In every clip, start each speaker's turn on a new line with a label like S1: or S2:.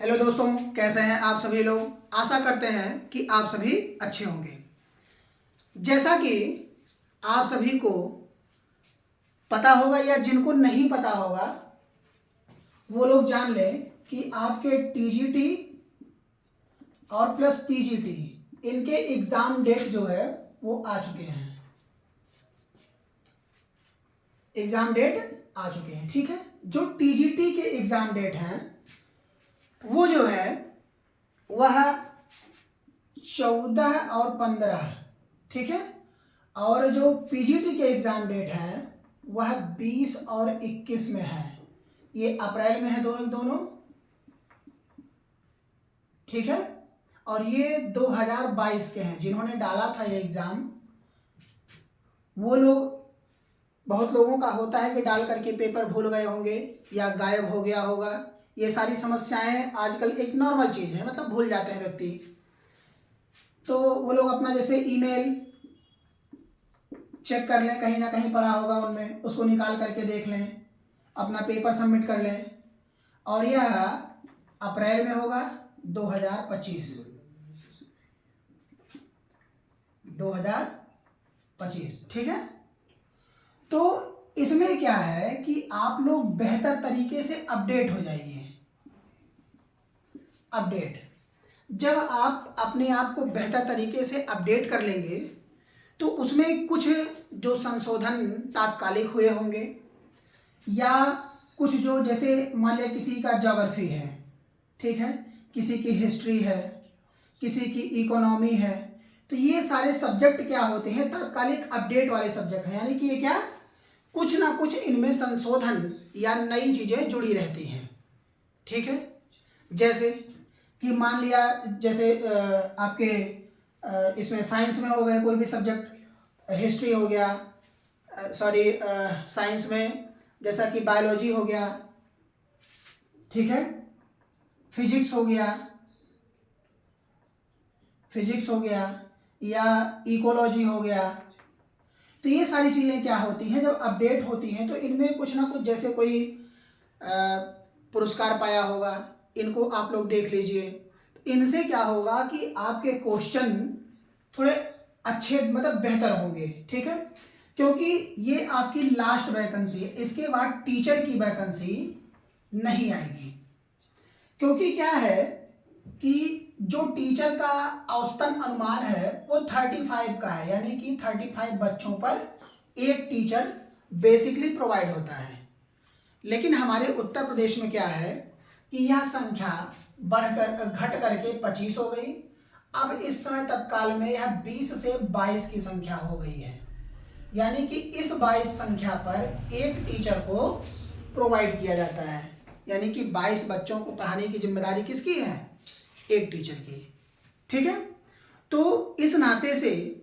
S1: Hello दोस्तों, कैसे हैं आप सभी लोग। आशा करते हैं कि आप सभी अच्छे होंगे। जैसा कि आप सभी को पता होगा या जिनको नहीं पता होगा वो लोग जान लें कि आपके टीजीटी और प्लस पीजीटी इनके एग्ज़ाम डेट जो है वो आ चुके हैं। एग्ज़ाम डेट आ चुके हैं, ठीक है। जो टीजीटी के एग्ज़ाम डेट हैं वो जो है वह 14 और 15, ठीक है। और जो पीजीटी के एग्ज़ाम डेट है वह 20 और 21 में है। ये अप्रैल में है दोनों, ठीक है। और ये 2022 के हैं। जिन्होंने डाला था ये एग्ज़ाम वो लोग, बहुत लोगों का होता है कि डाल करके पेपर भूल गए होंगे या गायब हो गया होगा। ये सारी समस्याएं आजकल एक नॉर्मल चीज़ है, मतलब भूल जाते हैं व्यक्ति। तो वो लोग अपना जैसे ईमेल चेक कर लें, कहीं ना कहीं पड़ा होगा उनमें, उसको निकाल करके देख लें, अपना पेपर सबमिट कर लें। और यह अप्रैल में होगा 2025, ठीक है। तो इसमें क्या है कि आप लोग बेहतर तरीके से अपडेट हो जाइए। अपडेट, जब आप अपने आप को बेहतर तरीके से अपडेट कर लेंगे तो उसमें कुछ जो संशोधन तात्कालिक हुए होंगे या कुछ जो, जैसे मान लिया किसी का ज्योग्राफी है, ठीक है, किसी की हिस्ट्री है, किसी की इकोनॉमी है, तो ये सारे सब्जेक्ट क्या होते हैं, तात्कालिक अपडेट वाले सब्जेक्ट हैं। यानी कि ये क्या, कुछ ना कुछ इनमें संशोधन या नई चीज़ें जुड़ी रहती हैं, ठीक है। जैसे कि मान लिया, जैसे आपके इसमें साइंस में हो गए कोई भी सब्जेक्ट, हिस्ट्री हो गया, सॉरी साइंस में जैसा कि बायोलॉजी हो गया, ठीक है, फिजिक्स हो गया या इकोलॉजी हो गया। तो ये सारी चीज़ें क्या होती हैं, जब अपडेट होती हैं तो इनमें कुछ ना कुछ, जैसे कोई पुरस्कार पाया होगा, इनको आप लोग देख लीजिए। तो इनसे क्या होगा कि आपके क्वेश्चन थोड़े अच्छे, मतलब बेहतर होंगे, ठीक है। क्योंकि ये आपकी लास्ट वैकेंसी है, इसके बाद टीचर की वैकेंसी नहीं आएगी। क्योंकि क्या है कि जो टीचर का औसतन अनुमान है वो 35 का है, यानी कि 35 बच्चों पर एक टीचर बेसिकली प्रोवाइड होता है। लेकिन हमारे उत्तर प्रदेश में क्या है कि यह संख्या बढ़कर घट करके 25 हो गई। अब इस समय तत्काल में यह 20 से 22 की संख्या हो गई है। यानी कि इस 22 संख्या पर एक टीचर को प्रोवाइड किया जाता है। यानी कि 22 बच्चों को पढ़ाने की जिम्मेदारी किसकी है, एक टीचर की, ठीक है। तो इस नाते से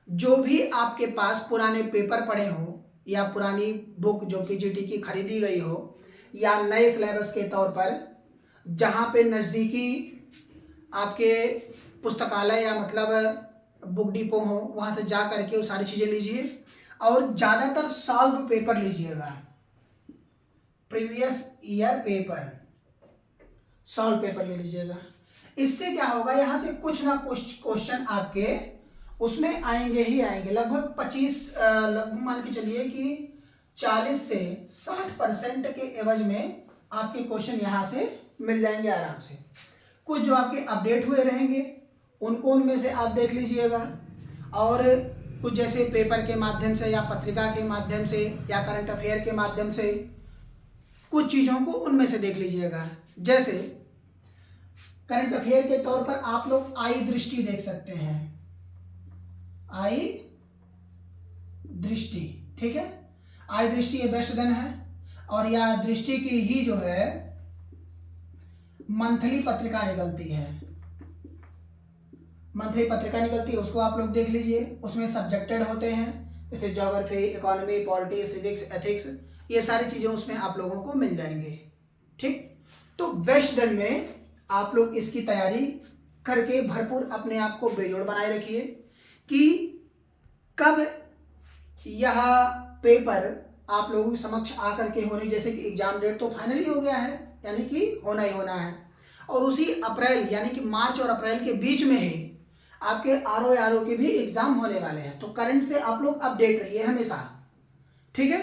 S1: जो भी आपके पास पुराने पेपर पड़े हो या पुरानी बुक जो पीजीटी की खरीदी गई हो या नए सिलेबस के तौर पर, जहाँ पे नज़दीकी आपके पुस्तकालय या मतलब बुक डिपो हो, वहाँ से जा करके वो सारी चीज़ें लीजिए। और ज़्यादातर सॉल्व पेपर लीजिएगा, previous year paper, solve paper ले लीजिएगा। इससे क्या होगा, यहाँ से कुछ ना कुछ क्वेश्चन आपके उसमें आएंगे ही आएंगे। लगभग 25, लगभग मान के चलिए कि 40 से 60% के एवज में आपके क्वेश्चन यहाँ से मिल जाएंगे आराम से। कुछ जो आपके अपडेट हुए रहेंगे उनको उनमें से आप देख लीजिएगा, और कुछ जैसे पेपर के माध्यम से या पत्रिका के माध्यम से या करंट अफेयर के माध्यम से कुछ चीज़ों को उनमें से देख लीजिएगा। जैसे करंट अफेयर के तौर पर आप लोग आई दृष्टि देख सकते हैं, आई दृष्टि, ठीक है। आई दृष्टि ये बेस्ट देन है, और यह दृष्टि की ही जो है मंथली पत्रिका निकलती है, मंथली पत्रिका निकलती है, उसको आप लोग देख लीजिए। उसमें सब्जेक्टेड होते हैं, जैसे geography, economy, polity, civics, ethics, ये सारी चीज़ें उसमें आप लोगों को मिल जाएंगे, ठीक। तो बेस्ट देन में आप लोग इसकी तैयारी करके भरपूर अपने आप को बेजोड़ बनाए रखिए कि कब यह पेपर आप लोगों के समक्ष आकर के होने, जैसे कि एग्जाम डेट तो फाइनली हो गया है, यानी कि होना ही होना है। और उसी अप्रैल यानी कि मार्च और अप्रैल के बीच में ही आपके आरओ के भी एग्जाम होने वाले हैं। तो करंट से आप लोग अपडेट रहिए हमेशा, ठीक है।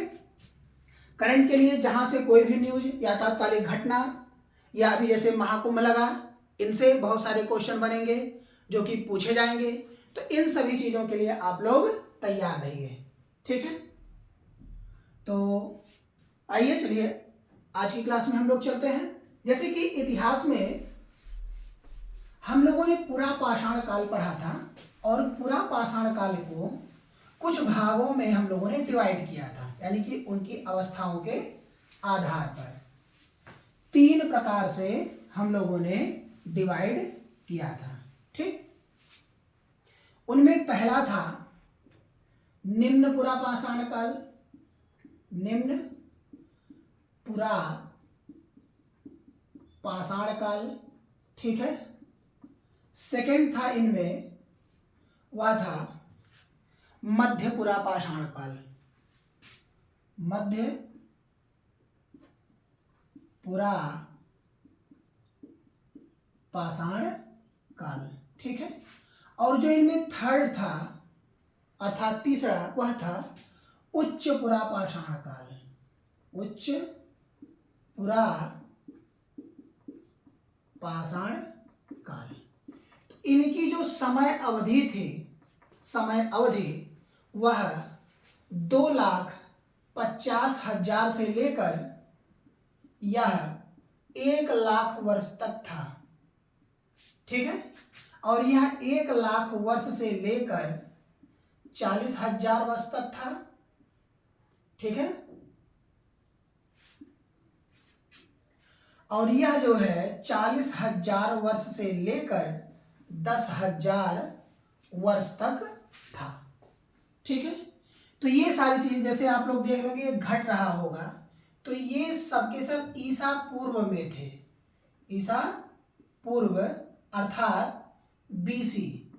S1: करंट के लिए जहां से कोई भी न्यूज या तात्कालिक घटना या अभी जैसे महाकुंभ लगा, इनसे बहुत सारे क्वेश्चन बनेंगे जो कि पूछे जाएंगे। तो इन सभी चीजों के लिए आप लोग तैयार रहिए, ठीक है। तो आइए चलिए आज की क्लास में हम लोग चलते हैं। जैसे कि इतिहास में हम लोगों ने पूरा पाषाण काल पढ़ा था और पूरा पाषाण काल को कुछ भागों में हम लोगों ने डिवाइड किया था, यानी कि उनकी अवस्थाओं के आधार पर 3 प्रकार से हम लोगों ने डिवाइड किया था, ठीक। उनमें पहला था निम्न पुरा पाषाण काल, निम्न पुरा पाषाण काल, ठीक है। सेकंड था इनमें, वह था मध्य पुरा पाषाण काल, मध्य पुरा पाषाण काल, ठीक है। और जो इनमें थर्ड था अर्थात तीसरा, वह था उच्च पुरा पाषाण काल, उच्च पुरा पाषाण काल। तो इनकी जो समय अवधि थी, समय अवधि वह 2,50,000 से लेकर यह 1,00,000 वर्ष तक था, ठीक है। और यह 1,00,000 वर्ष से लेकर 40,000 वर्ष तक था, ठीक है। और यह जो है 40,000 वर्ष से लेकर 10,000 वर्ष तक था, ठीक है। तो ये सारी चीजें जैसे आप लोग देख रहे होंगे घट रहा होगा, तो ये सब के सब ईसा पूर्व में थे, ईसा पूर्व अर्थात BC,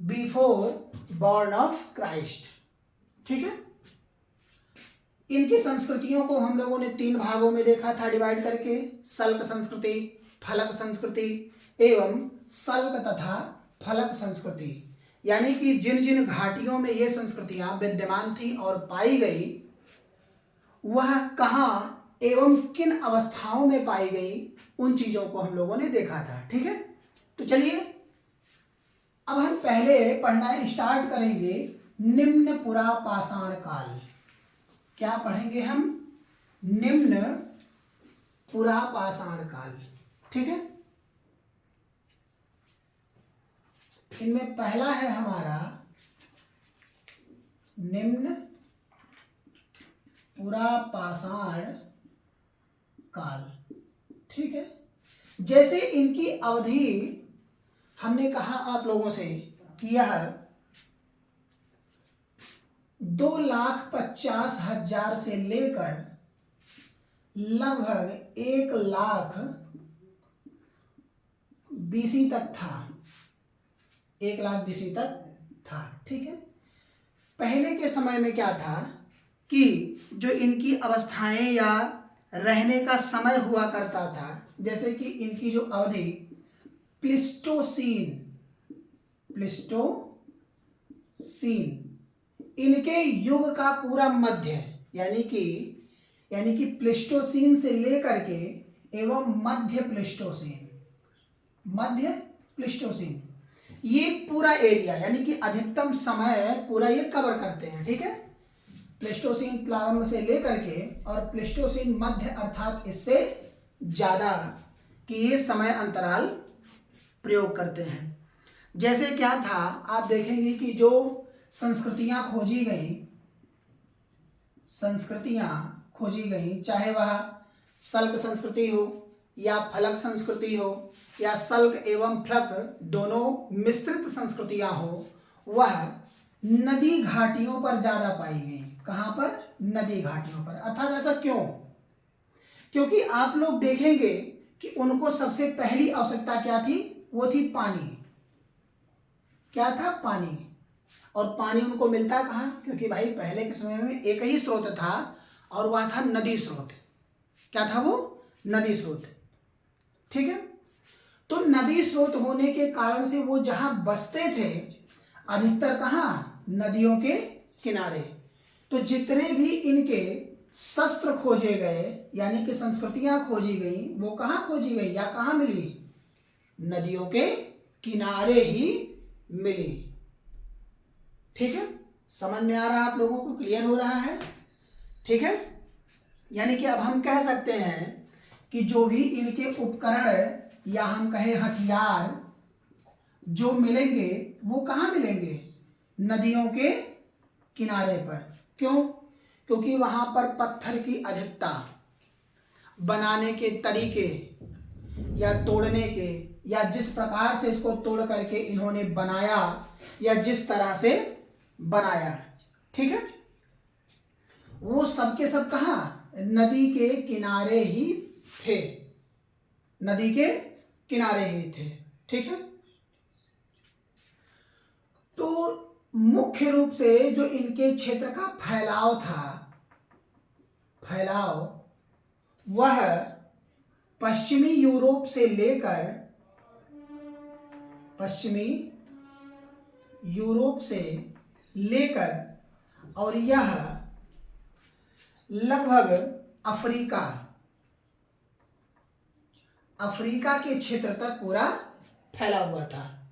S1: before born of Christ, ठीक है। इनकी संस्कृतियों को हम लोगों ने 3 भागों में देखा था डिवाइड करके, सल्क संस्कृति, फलक संस्कृति एवं सल्क तथा फलक संस्कृति। यानी कि जिन जिन घाटियों में ये संस्कृतियां विद्यमान थी और पाई गई, वह कहाँ एवं किन अवस्थाओं में पाई गई, उन चीजों को हम लोगों ने देखा था, ठीक है। तो चलिए अब हम पहले पढ़ना स्टार्ट करेंगे निम्न पुरा पाषाण काल। क्या पढ़ेंगे हम? निम्न पुरा पाषाण काल, ठीक है। इनमें पहला है हमारा निम्न पुरा पाषाण काल, ठीक है। जैसे इनकी अवधि हमने कहा आप लोगों से कि यह 2,50,000 से लेकर लगभग 1,00,000 BC तक था, 1,00,000 BC तक था, ठीक है। पहले के समय में क्या था कि जो इनकी अवस्थाएं या रहने का समय हुआ करता था, जैसे कि इनकी जो अवधि प्लिस्टोसीन, प्लिस्टोसीन इनके युग का पूरा मध्य, यानी कि प्लिस्टोसीन से लेकर के एवं मध्य प्लिस्टोसीन ये पूरा एरिया, यानी कि अधिकतम समय पूरा ये कवर करते हैं, ठीक है। प्लिस्टोसीन प्रारंभ से लेकर के और प्लिस्टोसीन मध्य अर्थात इससे ज्यादा कि ये समय अंतराल प्रयोग करते हैं। जैसे क्या था, आप देखेंगे कि जो संस्कृतियां खोजी गई, चाहे वह सल्क संस्कृति हो या फलक संस्कृति हो या सल्क एवं फलक दोनों मिश्रित संस्कृतियां हो, वह नदी घाटियों पर ज्यादा पाई गई। कहां पर? नदी घाटियों पर। अर्थात ऐसा क्यों? क्योंकि आप लोग देखेंगे कि उनको सबसे पहली आवश्यकता क्या थी? वो थी पानी। क्या था? पानी। और पानी उनको मिलता कहाँ? क्योंकि भाई पहले के समय में एक ही स्रोत था और वह था नदी स्रोत। क्या था वो? नदी स्रोत, ठीक है। तो नदी स्रोत होने के कारण से वो जहां बसते थे अधिकतर कहाँ, नदियों के किनारे। तो जितने भी इनके शस्त्र खोजे गए यानी कि संस्कृतियां खोजी गई वो कहाँ खोजी गई या कहाँ मिली, नदियों के किनारे ही मिली। ठीक है, समझ में आ रहा है आप लोगों को, क्लियर हो रहा है? ठीक है, यानी कि अब हम कह सकते हैं कि जो भी इनके उपकरण या हम कहें हथियार जो मिलेंगे वो कहाँ मिलेंगे, नदियों के किनारे पर। क्यों? क्योंकि वहां पर पत्थर की अधिकता, बनाने के तरीके या तोड़ने के, या जिस प्रकार से इसको तोड़ करके इन्होंने बनाया या जिस तरह से बनाया, ठीक है, वो सब के सब कहाँ, नदी के किनारे ही थे, नदी के किनारे ही थे। ठीक है, तो मुख्य रूप से जो इनके क्षेत्र का फैलाव था, वह पश्चिमी यूरोप से लेकर और यह लगभग अफ्रीका के क्षेत्र तक पूरा फैला हुआ था।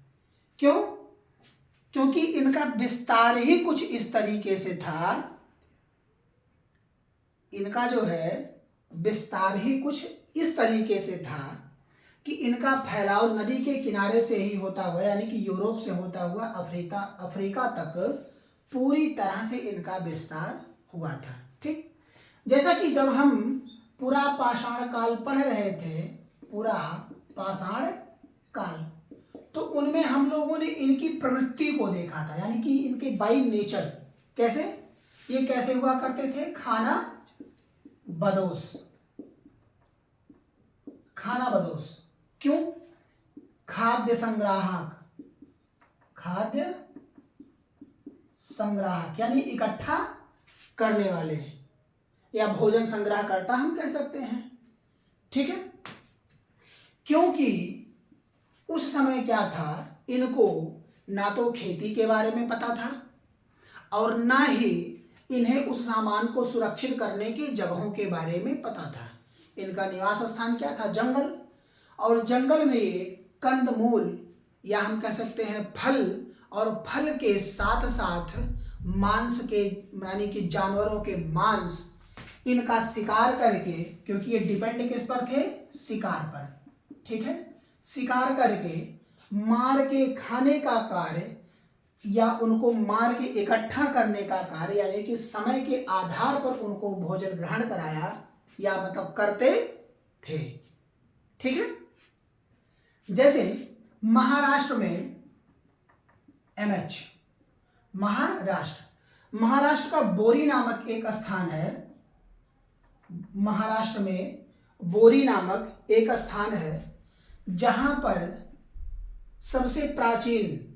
S1: क्यों? क्योंकि इनका विस्तार ही कुछ इस तरीके से था, इनका जो है विस्तार ही कुछ इस तरीके से था कि इनका फैलाव नदी के किनारे से ही होता हुआ यानी कि यूरोप से होता हुआ अफ्रीका तक पूरी तरह से इनका विस्तार हुआ था। ठीक, जैसा कि जब हम पूरा पाषाण काल पढ़ रहे थे, पूरा पाषाण काल, तो उनमें हम लोगों ने इनकी प्रवृत्ति को देखा था, यानी कि इनके बाई नेचर कैसे, ये कैसे हुआ करते थे, खाना बदोश। क्यों? खाद्य संग्राहक यानी इकट्ठा करने वाले या भोजन संग्रह करता हम कह सकते हैं। ठीक है, क्योंकि उस समय क्या था, इनको ना तो खेती के बारे में पता था और ना ही इन्हें उस सामान को सुरक्षित करने की जगहों के बारे में पता था। इनका निवास स्थान क्या था, जंगल, और जंगल में ये कंदमूल या हम कह सकते हैं फल, और फल के साथ साथ मांस के यानी कि जानवरों के मांस, इनका शिकार करके, क्योंकि ये डिपेंड किस पर थे, शिकार पर। ठीक है, शिकार करके मार के खाने का कार्य या उनको मार के इकट्ठा करने का कार्य, यानी कि समय के आधार पर उनको भोजन ग्रहण कराया या मतलब करते थे। ठीक है, जैसे महाराष्ट्र में MH, महाराष्ट्र का बोरी नामक एक स्थान है, महाराष्ट्र में बोरी नामक एक स्थान है जहां पर सबसे प्राचीन,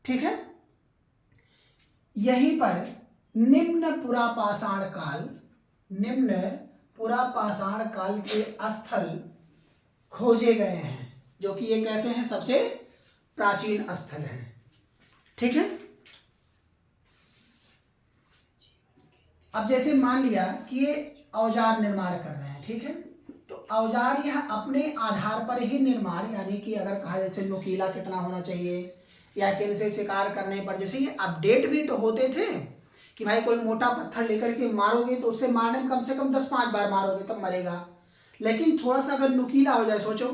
S1: ठीक है, यहीं पर निम्न पुरापाषाण काल के स्थल खोजे गए हैं, जो कि ये कैसे हैं, सबसे प्राचीन स्थल हैं। ठीक है, अब जैसे मान लिया कि ये औजार निर्माण कर रहे हैं, ठीक है, तो औजार यह अपने आधार पर ही निर्माण, यानी कि अगर कहा जैसे नुकीला कितना होना चाहिए या कि इनसे शिकार करने पर, जैसे ये अपडेट भी तो होते थे कि भाई कोई मोटा पत्थर लेकर के मारोगे तो उससे मारने में कम से कम 10-5 बार मारोगे तब मरेगा, लेकिन थोड़ा सा अगर नुकीला हो जाए, सोचो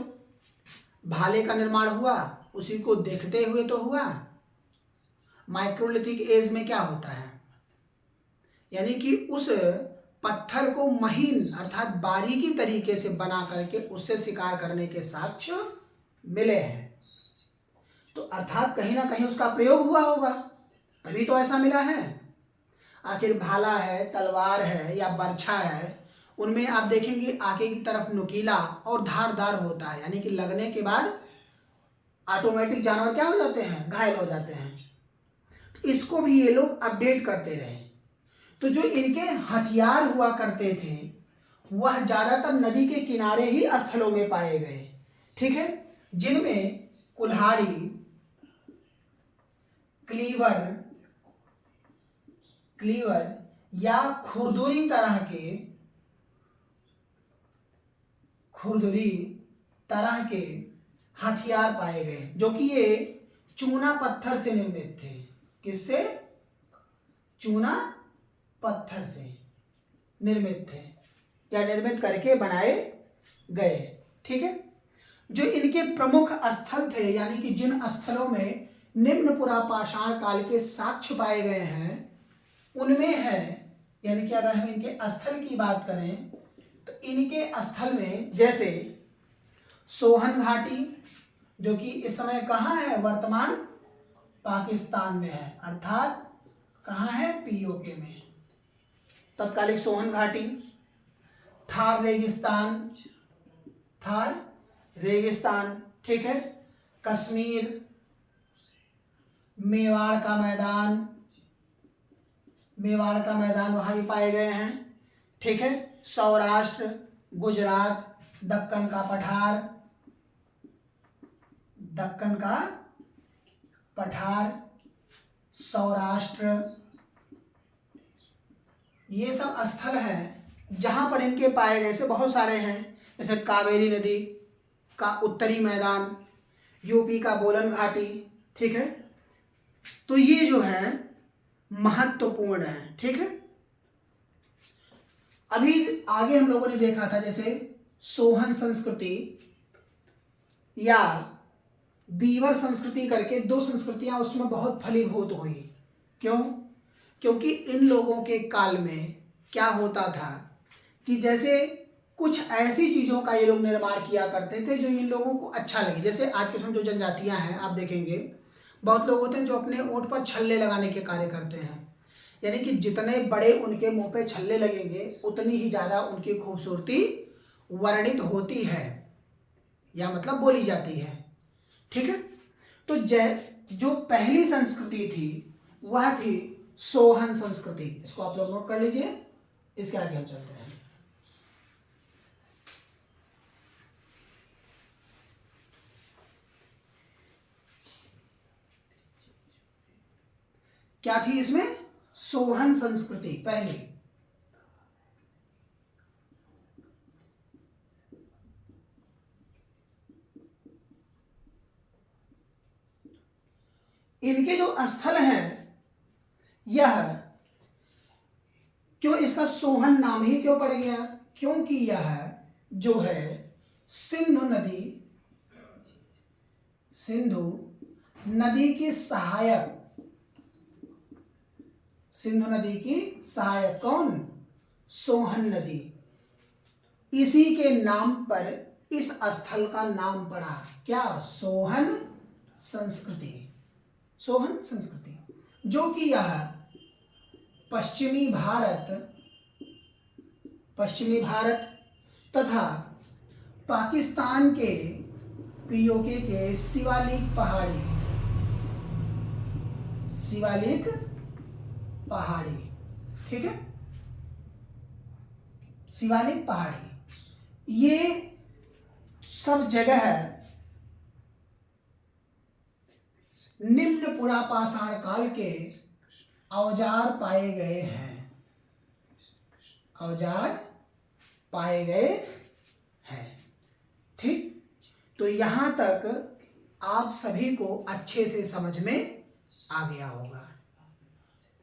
S1: भाले का निर्माण हुआ उसी को देखते हुए तो हुआ। माइक्रोलिथिक एज में क्या होता है, यानी कि उस पत्थर को महीन अर्थात बारीकी तरीके से बना करके उससे शिकार करने के साक्ष्य मिले हैं, तो अर्थात कहीं ना कहीं उसका प्रयोग हुआ होगा, तभी तो ऐसा मिला है। आखिर भाला है, तलवार है या बर्छा है, उनमें आप देखेंगे आगे की तरफ नुकीला और धारदार होता है, यानी कि लगने के बाद ऑटोमेटिक जानवर क्या हो जाते हैं, घायल हो जाते हैं। तो इसको भी ये लोग अपडेट करते रहे। तो जो इनके हथियार हुआ करते थे वह ज्यादातर नदी के किनारे ही स्थलों में पाए गए, ठीक है, जिनमें कुल्हाड़ी, क्लीवर या खुरदुरी तरह के हथियार पाए गए, जो कि ये चूना पत्थर से निर्मित थे। किससे? चूना पत्थर से निर्मित थे या निर्मित करके बनाए गए। ठीक है, जो इनके प्रमुख स्थल थे, यानी कि जिन स्थलों में निम्न पुरापाषाण काल के साक्ष्य पाए गए हैं उनमें है, यानी कि अगर हम इनके स्थल की बात करें तो इनके स्थल में जैसे सोहन घाटी, जो कि इस समय कहाँ है? वर्तमान पाकिस्तान में है, अर्थात कहाँ है? पीओके में, तत्कालिक सोहन घाटी। थार रेगिस्तान, ठीक है, कश्मीर, मेवाड़ का मैदान वहां भी पाए गए हैं। ठीक है, सौराष्ट्र, गुजरात, दक्कन का पठार, सौराष्ट्र, ये सब स्थल हैं जहां पर इनके पाए गए से बहुत सारे हैं, जैसे कावेरी नदी का उत्तरी मैदान, यूपी का बोलन घाटी। ठीक है, तो ये जो है महत्वपूर्ण है। ठीक है, अभी आगे हम लोगों ने देखा था जैसे सोहन संस्कृति या बीवर संस्कृति करके दो संस्कृतियां उसमें बहुत फलीभूत हुई। क्यों? क्योंकि इन लोगों के काल में क्या होता था कि जैसे कुछ ऐसी चीज़ों का ये लोग निर्माण किया करते थे जो इन लोगों को अच्छा लगे। जैसे आज के समय जो जनजातियां हैं, आप देखेंगे बहुत लोग होते हैं जो अपने ऊँट पर छल्ले लगाने के कार्य करते हैं, यानी कि जितने बड़े उनके मुंह पे छल्ले लगेंगे उतनी ही ज़्यादा उनकी खूबसूरती वर्णित होती है या मतलब बोली जाती है। ठीक है, तो जो पहली संस्कृति थी वह थी सोहन संस्कृति। इसको आप लोग नोट कर लीजिए, इसके आगे हम चलते हैं। क्या थी इसमें? सोहन संस्कृति पहली। इनके जो स्थल हैं, यह क्यों इसका सोहन नाम ही क्यों पड़ गया? क्योंकि यह जो है सिंधु नदी की सहायक कौन? सोहन नदी। इसी के नाम पर इस स्थल का नाम पड़ा क्या? सोहन संस्कृति, जो कि यह पश्चिमी भारत तथा पाकिस्तान के पीओके के शिवालिक पहाड़ी, ठीक है, शिवालिक पहाड़ी, ये सब जगह निम्न पुरापाषाण काल के औजार पाए गए हैं। ठीक, तो यहां तक आप सभी को अच्छे से समझ में आ गया होगा।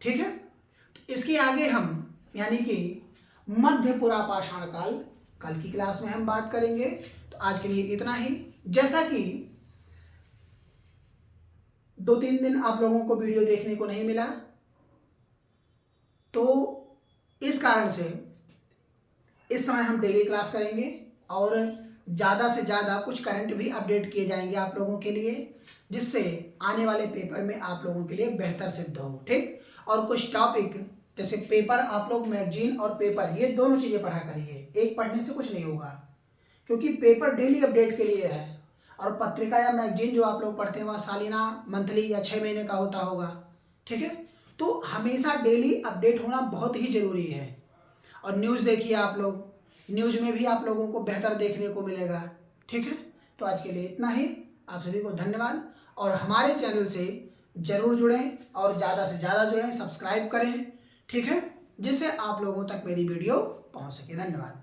S1: ठीक है, तो इसके आगे हम यानी कि मध्य पुरापाषाण काल कल की क्लास में हम बात करेंगे। तो आज के लिए इतना ही। जैसा कि 2-3 दिन आप लोगों को वीडियो देखने को नहीं मिला, तो इस कारण से इस समय हम डेली क्लास करेंगे और ज़्यादा से ज़्यादा कुछ करंट भी अपडेट किए जाएंगे आप लोगों के लिए, जिससे आने वाले पेपर में आप लोगों के लिए बेहतर सिद्ध हो। ठीक, और कुछ टॉपिक जैसे पेपर, आप लोग मैगजीन और पेपर ये दोनों चीज़ें पढ़ा करिए। एक पढ़ने से कुछ नहीं होगा, क्योंकि पेपर डेली अपडेट के लिए है और पत्रिका या मैगजीन जो आप लोग पढ़ते हैं वह सालिना, मंथली या 6 महीने का होता होगा। ठीक है, तो हमेशा डेली अपडेट होना बहुत ही ज़रूरी है। और न्यूज़ देखिए आप लोग, न्यूज़ में भी आप लोगों को बेहतर देखने को मिलेगा। ठीक है, तो आज के लिए इतना ही। आप सभी को धन्यवाद और हमारे चैनल से ज़रूर जुड़ें और ज़्यादा से ज़्यादा जुड़ें, सब्सक्राइब करें, ठीक है, जिससे आप लोगों तक मेरी वीडियो पहुंच सके। धन्यवाद।